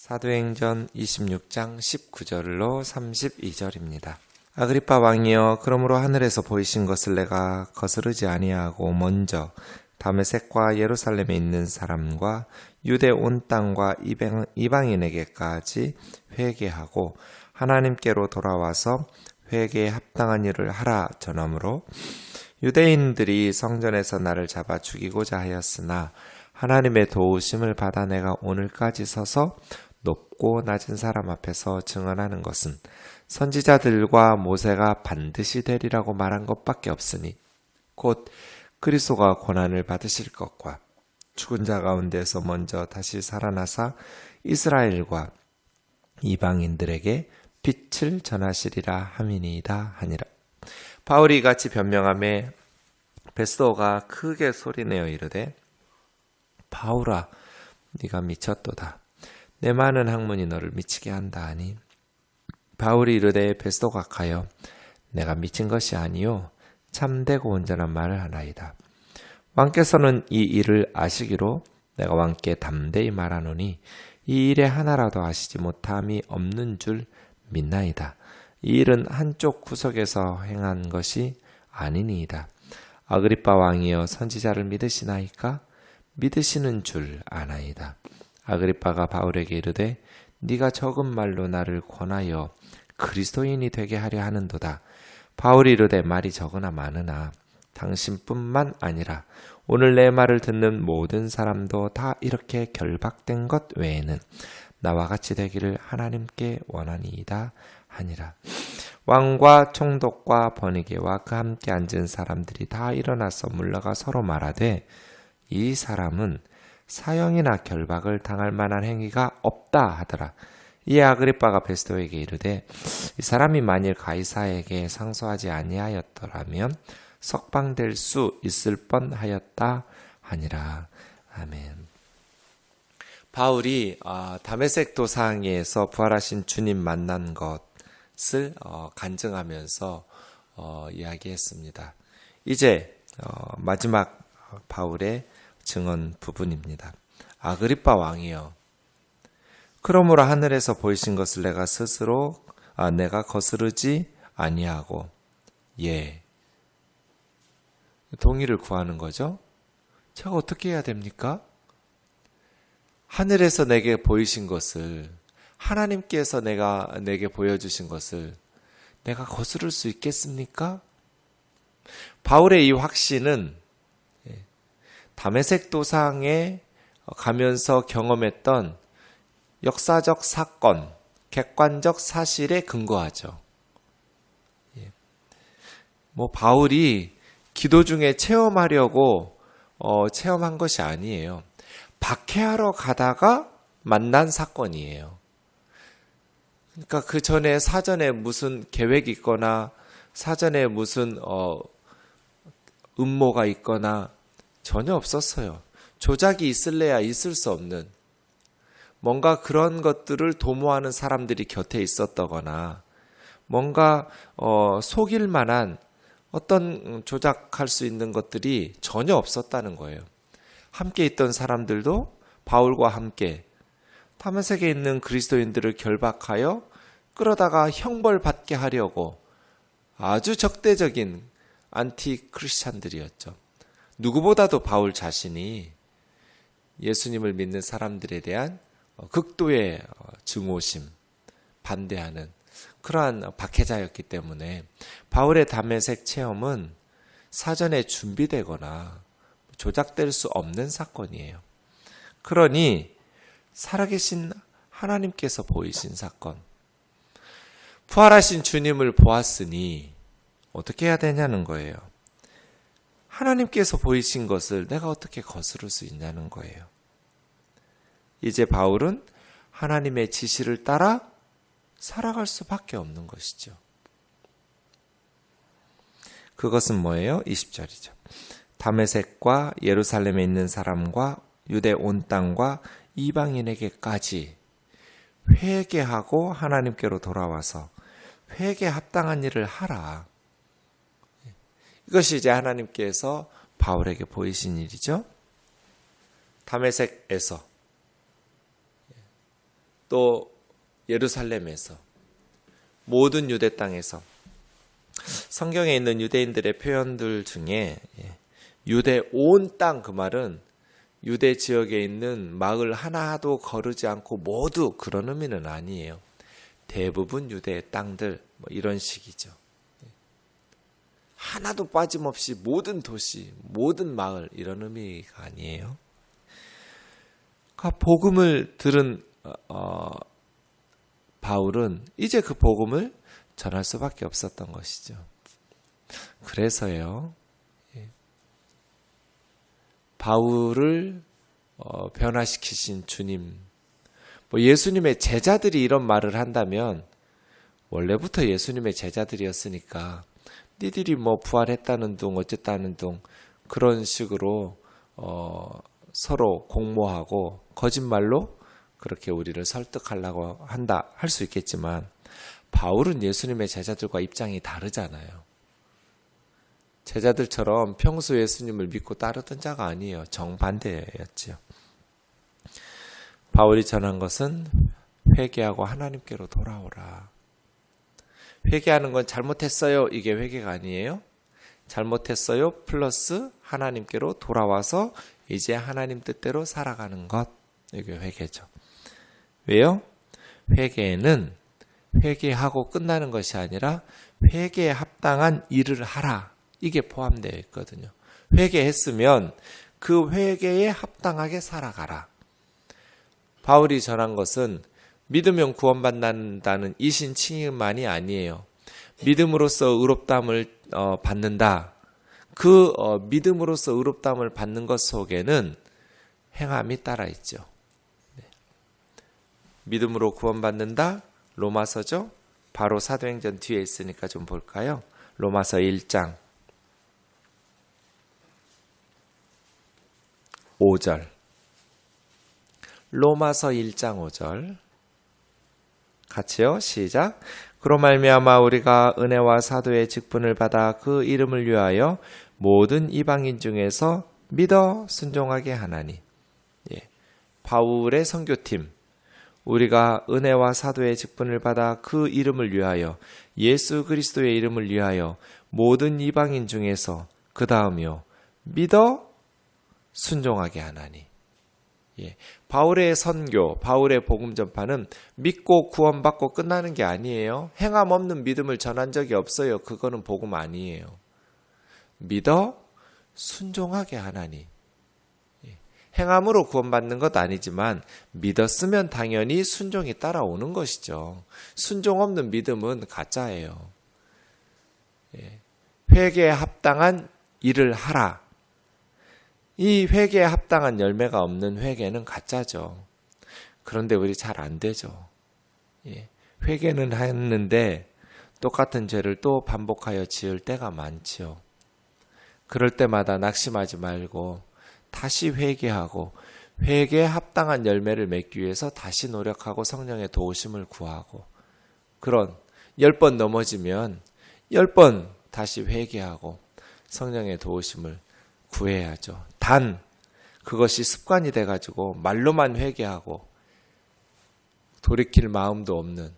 사도행전 26장 19절로 32절입니다. 아그리빠 왕이여, 그러므로 하늘에서 보이신 것을 내가 거스르지 아니하고 먼저 다메섹과 예루살렘에 있는 사람과 유대 온 땅과 이방인에게까지 회개하고 하나님께로 돌아와서 회개에 합당한 일을 하라 전하므로, 유대인들이 성전에서 나를 잡아 죽이고자 하였으나 하나님의 도우심을 받아 내가 오늘까지 서서 높고 낮은 사람 앞에서 증언하는 것은 선지자들과 모세가 반드시 되리라고 말한 것밖에 없으니, 곧 그리스도가 고난을 받으실 것과 죽은 자 가운데서 먼저 다시 살아나사 이스라엘과 이방인들에게 빛을 전하시리라 함이니이다 하니라. 바울이 같이 변명하매 베스도가 크게 소리내어 이르되, 바울아, 네가 미쳤도다. 내 많은 학문이 너를 미치게 한다 하니, 바울이 이르되 베스도가 가여 내가 미친 것이 아니요 참되고 온전한 말을 하나이다. 왕께서는 이 일을 아시기로 내가 왕께 담대히 말하노니 이 일에 하나라도 아시지 못함이 없는 줄 믿나이다. 이 일은 한쪽 구석에서 행한 것이 아니니이다. 아그리빠 왕이여, 선지자를 믿으시나이까? 믿으시는 줄 아나이다. 아그리빠가 바울에게 이르되, 네가 적은 말로 나를 권하여 그리스도인이 되게 하려 하는도다. 바울이 이르되, 말이 적으나 많으나 당신뿐만 아니라 오늘 내 말을 듣는 모든 사람도 다 이렇게 결박된 것 외에는 나와 같이 되기를 하나님께 원하니이다 하니라. 왕과 총독과 번이게와 그 함께 앉은 사람들이 다 일어나서 물러가 서로 말하되, 이 사람은 사형이나 결박을 당할 만한 행위가 없다 하더라. 이에 아그리빠가 베스도에게 이르되, 이 사람이 만일 가이사에게 상소하지 아니하였더라면 석방될 수 있을 뻔하였다 하니라. 아멘. 바울이 다메섹 도상에서 부활하신 주님 만난 것을 간증하면서 이야기했습니다. 이제 마지막 바울의 증언 부분입니다. 아그리빠 왕이여, 그러므로 하늘에서 보이신 것을 내가 거스르지 아니하고, 동의를 구하는 거죠. 제가 어떻게 해야 됩니까? 하늘에서 내게 보이신 것을, 하나님께서 내게 보여주신 것을 내가 거스를 수 있겠습니까? 바울의 이 확신은 다메섹 도상에 가면서 경험했던 역사적 사건, 객관적 사실에 근거하죠. 바울이 기도 중에 체험하려고 체험한 것이 아니에요. 박해하러 가다가 만난 사건이에요. 그러니까 그 전에 사전에 무슨 계획이 있거나 사전에 무슨 음모가 있거나 전혀 없었어요. 조작이 있을래야 있을 수 없는, 뭔가 그런 것들을 도모하는 사람들이 곁에 있었다거나 뭔가 속일 만한 어떤 조작할 수 있는 것들이 전혀 없었다는 거예요. 함께 있던 사람들도 바울과 함께 다메섹에 있는 그리스도인들을 결박하여 끌어다가 형벌받게 하려고 아주 적대적인 안티 크리스찬들이었죠. 누구보다도 바울 자신이 예수님을 믿는 사람들에 대한 극도의 증오심, 반대하는 그러한 박해자였기 때문에 바울의 다메섹 체험은 사전에 준비되거나 조작될 수 없는 사건이에요. 그러니 살아계신 하나님께서 보이신 사건, 부활하신 주님을 보았으니 어떻게 해야 되냐는 거예요. 하나님께서 보이신 것을 내가 어떻게 거스를 수 있냐는 거예요. 이제 바울은 하나님의 지시를 따라 살아갈 수밖에 없는 것이죠. 그것은 뭐예요? 20절이죠. 다메섹과 예루살렘에 있는 사람과 유대 온 땅과 이방인에게까지 회개하고 하나님께로 돌아와서 회개에 합당한 일을 하라. 이것이 이제 하나님께서 바울에게 보이신 일이죠. 다메섹에서 또 예루살렘에서, 모든 유대 땅에서. 성경에 있는 유대인들의 표현들 중에 유대 온 땅, 그 말은 유대 지역에 있는 마을 하나도 거르지 않고 모두, 그런 의미는 아니에요. 대부분 유대의 땅들, 이런 식이죠. 하나도 빠짐없이 모든 도시, 모든 마을, 이런 의미가 아니에요. 복음을 들은 바울은 이제 그 복음을 전할 수밖에 없었던 것이죠. 그래서요, 바울을 변화시키신 주님, 예수님의 제자들이 이런 말을 한다면, 원래부터 예수님의 제자들이었으니까 니들이 부활했다는 둥 어쨌다는 둥 그런 식으로 서로 공모하고 거짓말로 그렇게 우리를 설득하려고 한다 할 수 있겠지만, 바울은 예수님의 제자들과 입장이 다르잖아요. 제자들처럼 평소 예수님을 믿고 따르던 자가 아니에요. 정반대였지요. 바울이 전한 것은 회개하고 하나님께로 돌아오라. 회개하는 건 잘못했어요, 이게 회개가 아니에요. 잘못했어요 플러스 하나님께로 돌아와서 이제 하나님 뜻대로 살아가는 것, 이게 회개죠. 왜요? 회개는 회개하고 끝나는 것이 아니라 회개에 합당한 일을 하라, 이게 포함되어 있거든요. 회개했으면 그 회개에 합당하게 살아가라. 바울이 전한 것은 믿으면 구원받는다는 이신칭의만이 아니에요. 믿음으로써 의롭다함을 받는다. 그 믿음으로써 의롭다함을 받는 것 속에는 행함이 따라 있죠. 믿음으로 구원받는다, 로마서죠. 바로 사도행전 뒤에 있으니까 좀 볼까요? 로마서 1장 5절. 로마서 1장 5절 같이요. 시작. 그로 말미암아 우리가 은혜와 사도의 직분을 받아 그 이름을 위하여 모든 이방인 중에서 믿어 순종하게 하나니. 바울의 선교팀, 우리가 은혜와 사도의 직분을 받아 그 이름을 위하여, 예수 그리스도의 이름을 위하여 모든 이방인 중에서, 그 다음이요, 믿어 순종하게 하나니. 바울의 선교, 바울의 복음 전파는 믿고 구원받고 끝나는 게 아니에요. 행함 없는 믿음을 전한 적이 없어요. 그거는 복음 아니에요. 믿어 순종하게 하나니. 행함으로 구원받는 것 아니지만 믿었으면 당연히 순종이 따라오는 것이죠. 순종 없는 믿음은 가짜예요. 회개에 합당한 일을 하라. 이 회개에 합당한 열매가 없는 회개는 가짜죠. 그런데 우리 잘 안 되죠. 회개는 했는데 똑같은 죄를 또 반복하여 지을 때가 많지요. 그럴 때마다 낙심하지 말고 다시 회개하고, 회개에 합당한 열매를 맺기 위해서 다시 노력하고 성령의 도우심을 구하고, 그런 10번 넘어지면 10번 다시 회개하고 성령의 도우심을 구해야죠. 단 그것이 습관이 돼가지고 말로만 회개하고 돌이킬 마음도 없는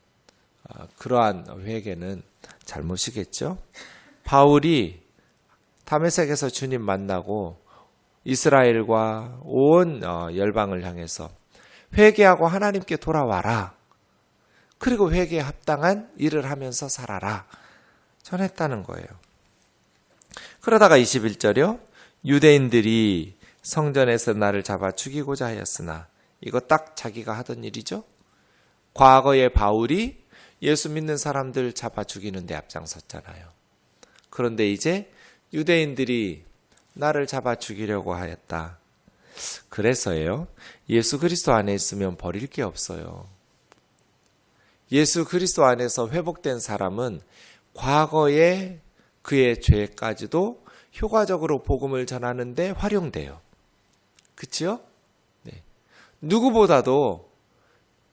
그러한 회개는 잘못이겠죠. 바울이 다메섹에서 주님 만나고 이스라엘과 온 열방을 향해서 회개하고 하나님께 돌아와라. 그리고 회개에 합당한 일을 하면서 살아라. 전했다는 거예요. 그러다가 21절이요. 유대인들이 성전에서 나를 잡아 죽이고자 하였으나, 이거 딱 자기가 하던 일이죠. 과거에 바울이 예수 믿는 사람들 잡아 죽이는 데 앞장섰잖아요. 그런데 이제 유대인들이 나를 잡아 죽이려고 하였다. 그래서요, 예수 그리스도 안에 있으면 버릴 게 없어요. 예수 그리스도 안에서 회복된 사람은 과거의 그의 죄까지도 효과적으로 복음을 전하는데 활용돼요. 그치요? 네. 누구보다도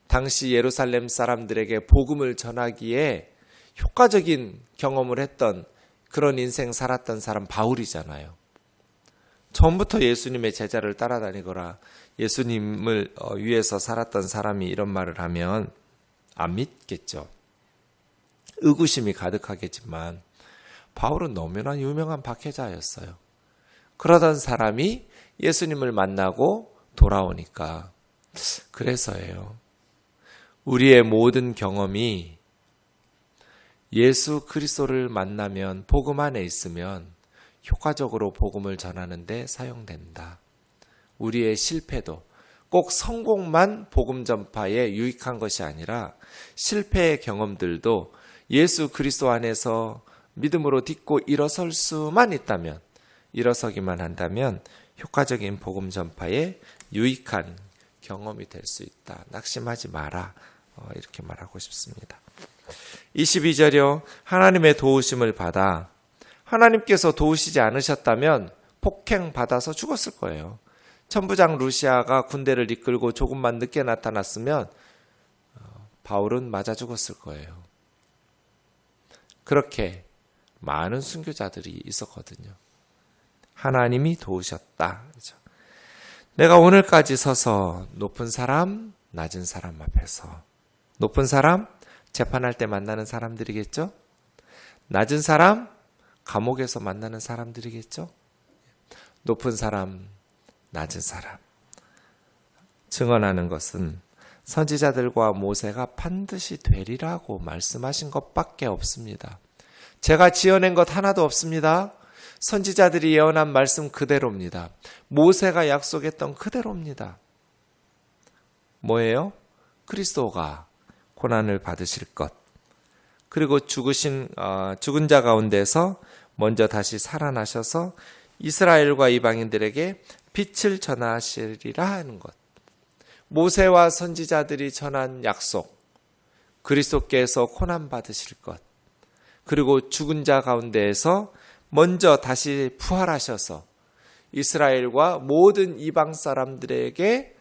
당시 예루살렘 사람들에게 복음을 전하기에 효과적인 경험을 했던 그런 인생 살았던 사람 바울이잖아요. 처음부터 예수님의 제자를 따라다니거라 예수님을 위해서 살았던 사람이 이런 말을 하면 안 믿겠죠. 의구심이 가득하겠지만 바울은 너무나 유명한 박해자였어요. 그러던 사람이 예수님을 만나고 돌아오니까 그래서예요. 우리의 모든 경험이 예수 그리스도를 만나면 복음 안에 있으면 효과적으로 복음을 전하는 데 사용된다. 우리의 실패도 꼭 성공만 복음 전파에 유익한 것이 아니라 실패의 경험들도 예수 그리스도 안에서 믿음으로 딛고 일어설 수만 있다면, 일어서기만 한다면 효과적인 복음 전파에 유익한 경험이 될 수 있다. 낙심하지 마라. 이렇게 말하고 싶습니다. 22절이요. 하나님의 도우심을 받아 하나님께서 도우시지 않으셨다면 폭행받아서 죽었을 거예요. 천부장 루시아가 군대를 이끌고 조금만 늦게 나타났으면 바울은 맞아 죽었을 거예요. 그렇게 많은 순교자들이 있었거든요. 하나님이 도우셨다. 그렇죠? 내가 오늘까지 서서 높은 사람, 낮은 사람 앞에서 높은 사람, 재판할 때 만나는 사람들이겠죠? 낮은 사람, 감옥에서 만나는 사람들이겠죠? 높은 사람, 낮은 사람. 증언하는 것은 선지자들과 모세가 반드시 되리라고 말씀하신 것밖에 없습니다. 제가 지어낸 것 하나도 없습니다. 선지자들이 예언한 말씀 그대로입니다. 모세가 약속했던 그대로입니다. 뭐예요? 그리스도가 고난을 받으실 것, 그리고 죽은 자 가운데서 먼저 다시 살아나셔서 이스라엘과 이방인들에게 빛을 전하시리라 하는 것. 모세와 선지자들이 전한 약속, 그리스도께서 고난 받으실 것, 그리고 죽은 자 가운데에서 먼저 다시 부활하셔서 이스라엘과 모든 이방 사람들에게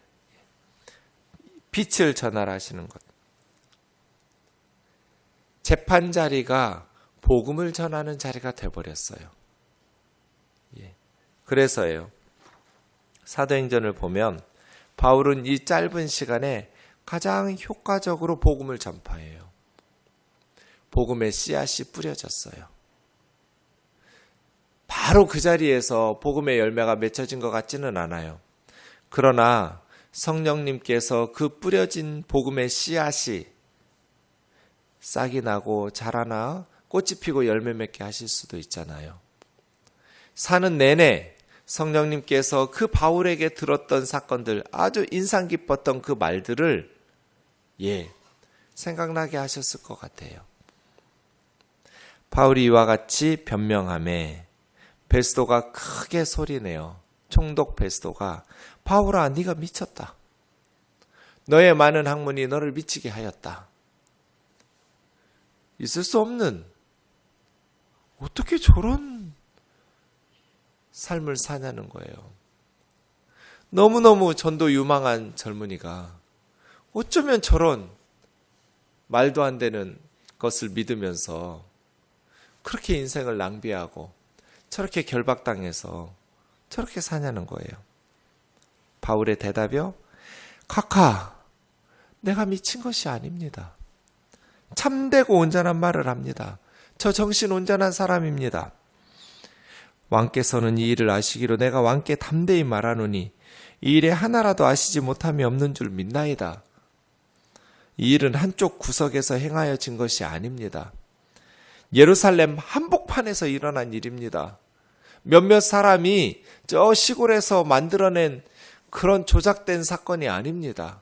빛을 전하라 하시는 것. 재판 자리가 복음을 전하는 자리가 되어버렸어요. 그래서예요. 사도행전을 보면 바울은 이 짧은 시간에 가장 효과적으로 복음을 전파해요. 복음의 씨앗이 뿌려졌어요. 바로 그 자리에서 복음의 열매가 맺혀진 것 같지는 않아요. 그러나 성령님께서 그 뿌려진 복음의 씨앗이 싹이 나고 자라나 꽃이 피고 열매 맺게 하실 수도 있잖아요. 사는 내내 성령님께서 그 바울에게 들었던 사건들, 아주 인상 깊었던 그 말들을 생각나게 하셨을 것 같아요. 바울이 이와 같이 변명하매 베스도가 크게 소리내어, 총독 베스도가 바울아 네가 미쳤다. 너의 많은 학문이 너를 미치게 하였다. 있을 수 없는, 어떻게 저런 삶을 사냐는 거예요. 너무너무 전도 유망한 젊은이가 어쩌면 저런 말도 안 되는 것을 믿으면서 그렇게 인생을 낭비하고 저렇게 결박당해서 저렇게 사냐는 거예요. 바울의 대답이요. 카카, 내가 미친 것이 아닙니다. 참되고 온전한 말을 합니다. 저 정신 온전한 사람입니다. 왕께서는 이 일을 아시기로 내가 왕께 담대히 말하노니 이 일에 하나라도 아시지 못함이 없는 줄 믿나이다. 이 일은 한쪽 구석에서 행하여진 것이 아닙니다. 예루살렘 한복판에서 일어난 일입니다. 몇몇 사람이 저 시골에서 만들어낸 그런 조작된 사건이 아닙니다.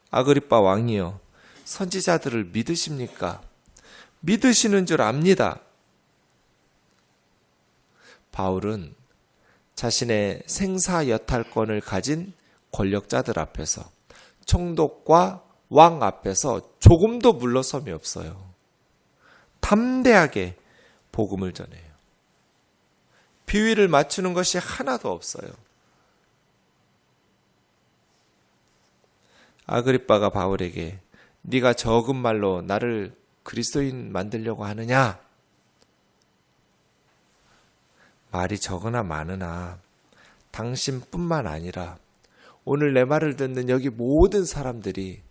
아그리빠 왕이여, 선지자들을 믿으십니까? 믿으시는 줄 압니다. 바울은 자신의 생사 여탈권을 가진 권력자들 앞에서, 총독과 왕 앞에서 조금도 물러섬이 없어요. 담대하게 복음을 전해요. 비위를 맞추는 것이 하나도 없어요. 아그리빠가 바울에게 네가 적은 말로 나를 그리스도인 만들려고 하느냐? 말이 적으나 많으나 당신뿐만 아니라 오늘 내 말을 듣는 여기 모든 사람들이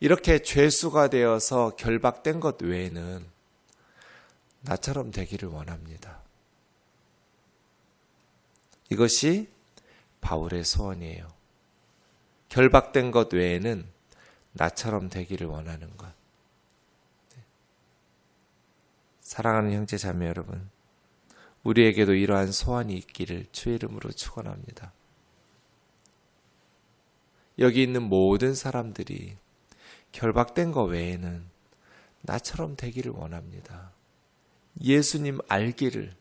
이렇게 죄수가 되어서 결박된 것 외에는 나처럼 되기를 원합니다. 이것이 바울의 소원이에요. 결박된 것 외에는 나처럼 되기를 원하는 것. 사랑하는 형제 자매 여러분, 우리에게도 이러한 소원이 있기를 주의 이름으로 축원합니다. 여기 있는 모든 사람들이 결박된 것 외에는 나처럼 되기를 원합니다. 예수님 알기를,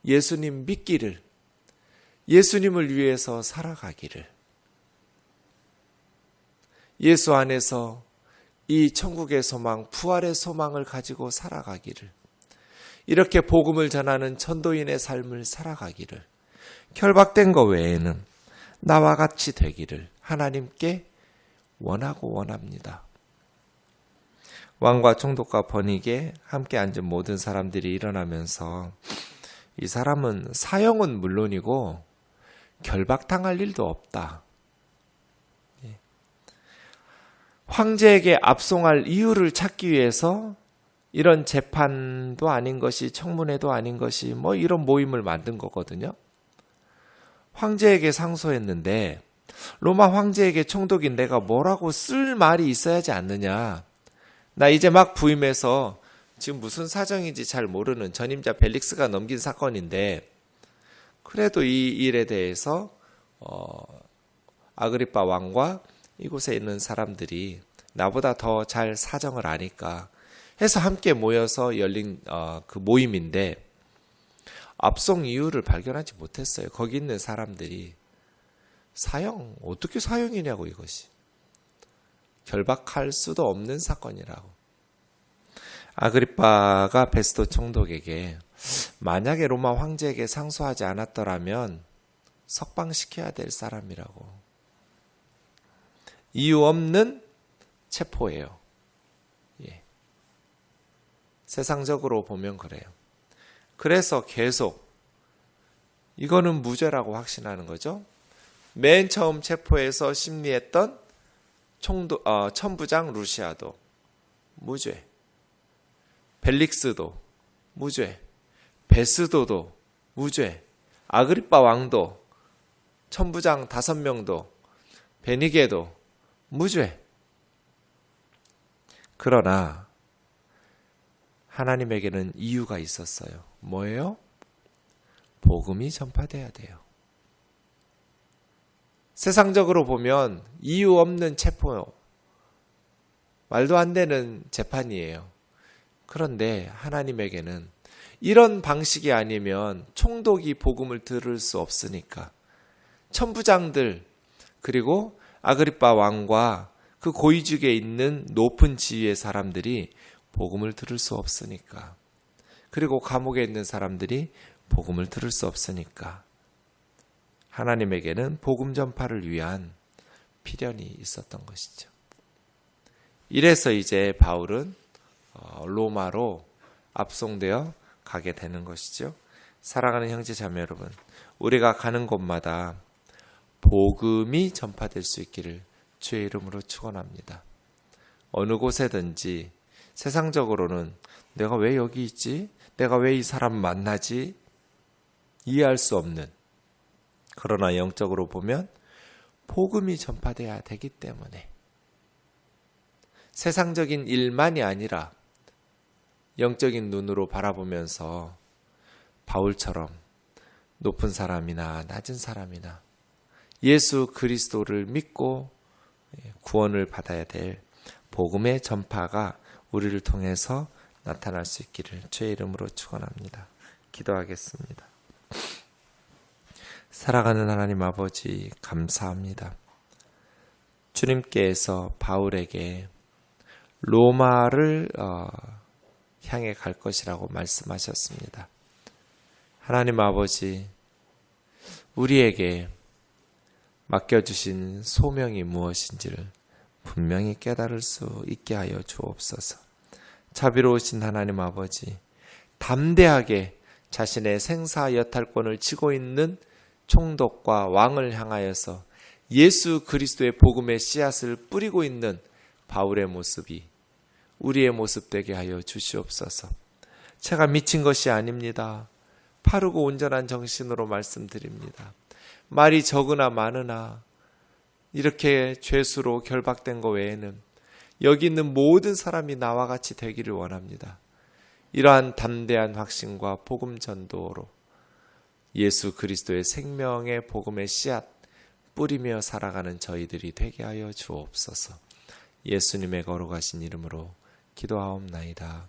예수님 믿기를, 예수님을 위해서 살아가기를, 예수 안에서 이 천국의 소망, 부활의 소망을 가지고 살아가기를, 이렇게 복음을 전하는 전도인의 삶을 살아가기를, 결박된 것 외에는 나와 같이 되기를 하나님께 원하고 원합니다. 왕과 총독과 번익에 함께 앉은 모든 사람들이 일어나면서 이 사람은 사형은 물론이고 결박당할 일도 없다. 황제에게 압송할 이유를 찾기 위해서 이런 재판도 아닌 것이, 청문회도 아닌 것이 이런 모임을 만든 거거든요. 황제에게 상소했는데 로마 황제에게 총독인 내가 뭐라고 쓸 말이 있어야지 않느냐. 나 이제 막 부임해서 지금 무슨 사정인지 잘 모르는 전임자 벨릭스가 넘긴 사건인데, 그래도 이 일에 대해서 아그리빠 왕과 이곳에 있는 사람들이 나보다 더 잘 사정을 아니까 해서 함께 모여서 열린 그 모임인데, 압송 이유를 발견하지 못했어요. 거기 있는 사람들이. 사형, 어떻게 사형이냐고. 이것이 결박할 수도 없는 사건이라고. 아그리빠가 베스도 총독에게 만약에 로마 황제에게 상소하지 않았더라면 석방시켜야 될 사람이라고. 이유 없는 체포예요. 세상적으로 보면 그래요. 그래서 계속 이거는 무죄라고 확신하는 거죠. 맨 처음 체포해서 심리했던 천부장 루시아도 무죄, 벨릭스도 무죄, 베스도도 무죄, 아그리빠 왕도, 천부장 5명도, 베니게도 무죄. 그러나 하나님에게는 이유가 있었어요. 뭐예요? 복음이 전파돼야 돼요. 세상적으로 보면 이유 없는 체포요. 말도 안 되는 재판이에요. 그런데 하나님에게는 이런 방식이 아니면 총독이 복음을 들을 수 없으니까, 천부장들 그리고 아그리빠 왕과 그 고위직에 있는 높은 지위의 사람들이 복음을 들을 수 없으니까, 그리고 감옥에 있는 사람들이 복음을 들을 수 없으니까 하나님에게는 복음 전파를 위한 필연이 있었던 것이죠. 이래서 이제 바울은 로마로 압송되어 가게 되는 것이죠. 사랑하는 형제 자매 여러분, 우리가 가는 곳마다 복음이 전파될 수 있기를 주의 이름으로 축원합니다. 어느 곳에든지 세상적으로는 내가 왜 여기 있지? 내가 왜 이 사람 만나지? 이해할 수 없는, 그러나 영적으로 보면 복음이 전파돼야 되기 때문에 세상적인 일만이 아니라 영적인 눈으로 바라보면서 바울처럼 높은 사람이나 낮은 사람이나 예수 그리스도를 믿고 구원을 받아야 될 복음의 전파가 우리를 통해서 나타날 수 있기를 주의 이름으로 축원합니다. 기도하겠습니다. 사랑하는 하나님 아버지, 감사합니다. 주님께서 바울에게 로마를 향해 갈 것이라고 말씀하셨습니다. 하나님 아버지, 우리에게 맡겨주신 소명이 무엇인지를 분명히 깨달을 수 있게 하여 주옵소서. 자비로우신 하나님 아버지, 담대하게 자신의 생사 여탈권을 쥐고 있는 총독과 왕을 향하여서 예수 그리스도의 복음의 씨앗을 뿌리고 있는 바울의 모습이 우리의 모습 되게 하여 주시옵소서. 제가 미친 것이 아닙니다. 바르고 온전한 정신으로 말씀드립니다. 말이 적으나 많으나 이렇게 죄수로 결박된 것 외에는 여기 있는 모든 사람이 나와 같이 되기를 원합니다. 이러한 담대한 확신과 복음 전도로 예수 그리스도의 생명의 복음의 씨앗 뿌리며 살아가는 저희들이 되게 하여 주옵소서. 예수님의 거룩하신 이름으로 기도하옵나이다.